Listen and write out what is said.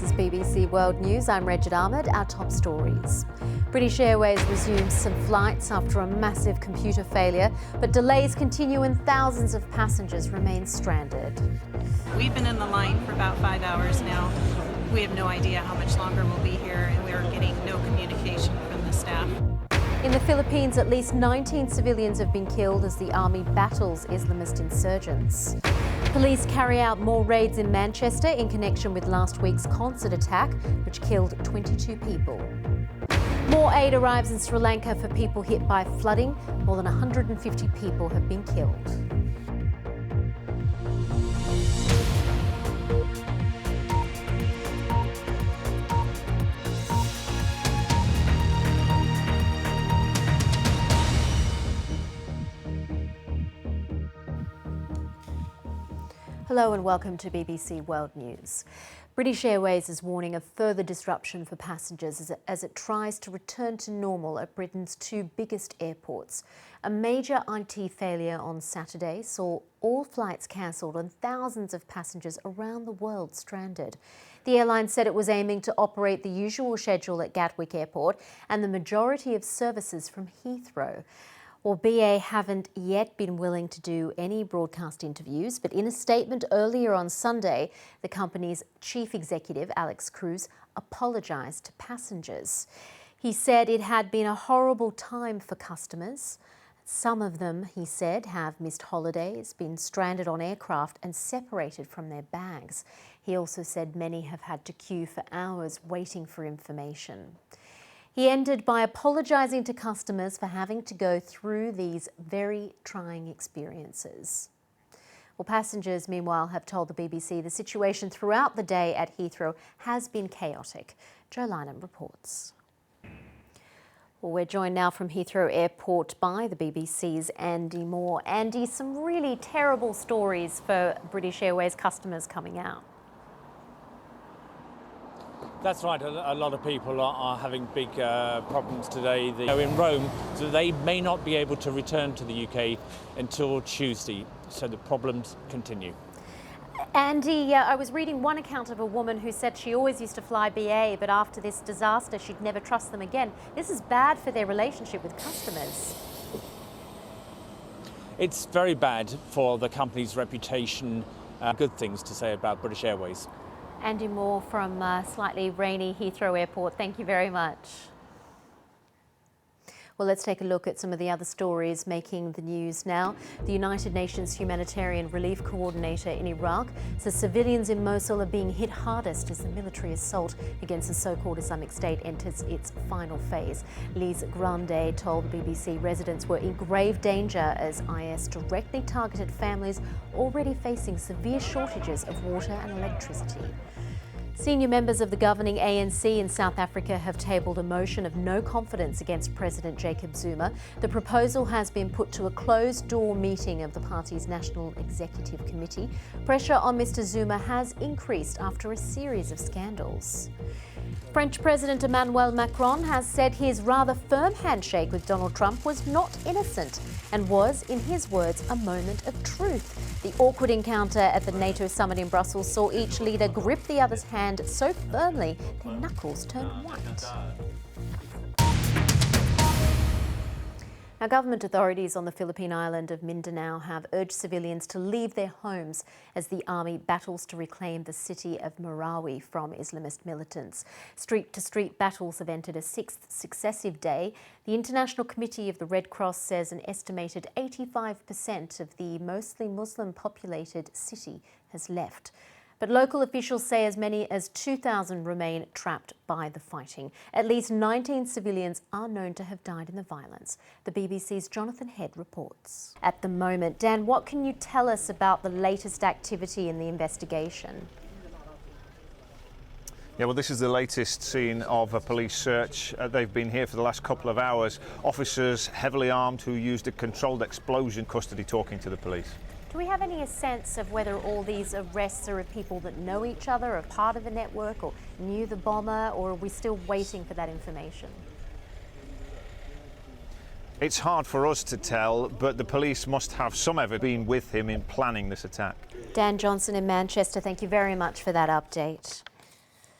is BBC World News. I'm Regid Ahmed. Our top stories. British Airways resumes some flights after a massive computer failure, but delays continue and thousands of passengers remain stranded. We've been in the line for about 5 hours now. We have no idea how much longer we'll be here, and we're getting no communication from the staff. In the Philippines, at least 19 civilians have been killed as the army battles Islamist insurgents. Police carry out more raids in Manchester in connection with last week's concert attack, which killed 22 people. More aid arrives in Sri Lanka for people hit by flooding. More than 150 people have been killed. Hello and welcome to BBC World News. British Airways is warning of further disruption for passengers as it tries to return to normal at Britain's two biggest airports. A major IT failure on Saturday saw all flights cancelled and thousands of passengers around the world stranded. The airline said it was aiming to operate the usual schedule at Gatwick Airport and the majority of services from Heathrow. Well, BA haven't yet been willing to do any broadcast interviews, but in a statement earlier on Sunday, the company's chief executive, Alex Cruz, apologised to passengers. He said it had been a horrible time for customers. Some of them, he said, have missed holidays, been stranded on aircraft and separated from their bags. He also said many have had to queue for hours waiting for information. He ended by apologising to customers for having to go through these very trying experiences. Well, passengers, meanwhile, have told the BBC the situation throughout the day at Heathrow has been chaotic. Joe Lynham reports. Well, we're joined now from Heathrow Airport by the BBC's Andy Moore. Andy, some really terrible stories for British Airways customers coming out. That's right, a lot of people are having big problems today. They're in Rome, so they may not be able to return to the UK until Tuesday, so the problems continue. Andy, I was reading one account of a woman who said she always used to fly BA, but after this disaster she'd never trust them again. This is bad for their relationship with customers. It's very bad for the company's reputation. Good things to say about British Airways. Andy Moore from slightly rainy Heathrow Airport, thank you very much. Well, let's take a look at some of the other stories making the news now. The United Nations Humanitarian Relief Coordinator in Iraq says civilians in Mosul are being hit hardest as the military assault against the so-called Islamic State enters its final phase. Lise Grande told the BBC residents were in grave danger as IS directly targeted families already facing severe shortages of water and electricity. Senior members of the governing ANC in South Africa have tabled a motion of no confidence against President Jacob Zuma. The proposal has been put to a closed-door meeting of the party's National Executive Committee. Pressure on Mr Zuma has increased after a series of scandals. French President Emmanuel Macron has said his rather firm handshake with Donald Trump was not innocent and was, in his words, a moment of truth. The awkward encounter at the NATO summit in Brussels saw each leader grip the other's hand so firmly their knuckles turned white. Now, government authorities on the Philippine island of Mindanao have urged civilians to leave their homes as the army battles to reclaim the city of Marawi from Islamist militants. Street-to-street battles have entered a sixth successive day. The International Committee of the Red Cross says an estimated 85% of the mostly Muslim-populated city has left. But local officials say as many as 2,000 remain trapped by the fighting. At least 19 civilians are known to have died in the violence. The BBC's Jonathan Head reports. At the moment, Dan, what can you tell us about the latest activity in the investigation? Yeah, well, this is the latest scene of a police search. They've been here for the last couple of hours. Officers heavily armed who used a controlled explosion custody talking to the police. Do we have any sense of whether all these arrests are of people that know each other, are part of the network, or knew the bomber, or are we still waiting for that information? It's hard for us to tell, but the police must have some ever been with him in planning this attack. Dan Johnson in Manchester, thank you very much for that update.